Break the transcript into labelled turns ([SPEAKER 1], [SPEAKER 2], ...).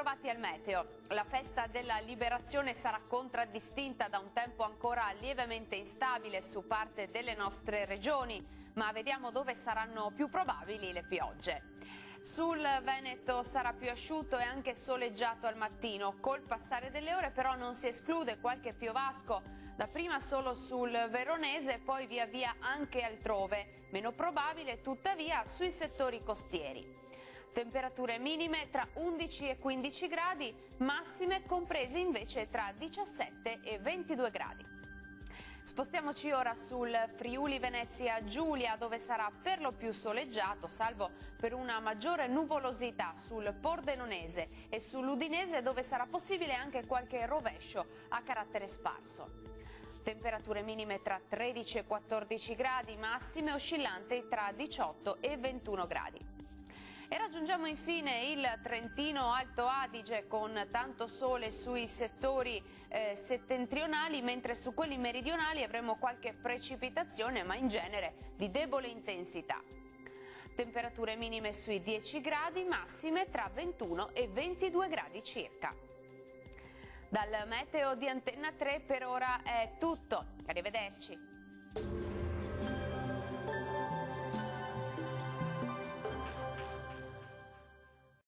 [SPEAKER 1] Bentrovati al meteo. La festa della liberazione sarà contraddistinta da un tempo ancora lievemente instabile su parte delle nostre regioni, ma vediamo dove saranno più probabili le piogge. Sul Veneto sarà più asciutto e anche soleggiato al mattino. Col passare delle ore però non si esclude qualche piovasco, dapprima solo sul Veronese, poi via via anche altrove, meno probabile tuttavia sui settori costieri. Temperature minime tra 11 e 15 gradi, massime comprese invece tra 17 e 22 gradi. Spostiamoci ora sul Friuli Venezia Giulia, dove sarà per lo più soleggiato, salvo per una maggiore nuvolosità sul Pordenonese e sull'Udinese, dove sarà possibile anche qualche rovescio a carattere sparso. Temperature minime tra 13 e 14 gradi, massime oscillanti tra 18 e 21 gradi. E raggiungiamo infine il Trentino Alto Adige con tanto sole sui settori settentrionali, mentre su quelli meridionali avremo qualche precipitazione, ma in genere di debole intensità. Temperature minime sui 10 gradi, massime tra 21 e 22 gradi circa. Dal meteo di Antenna 3 per ora è tutto. Arrivederci.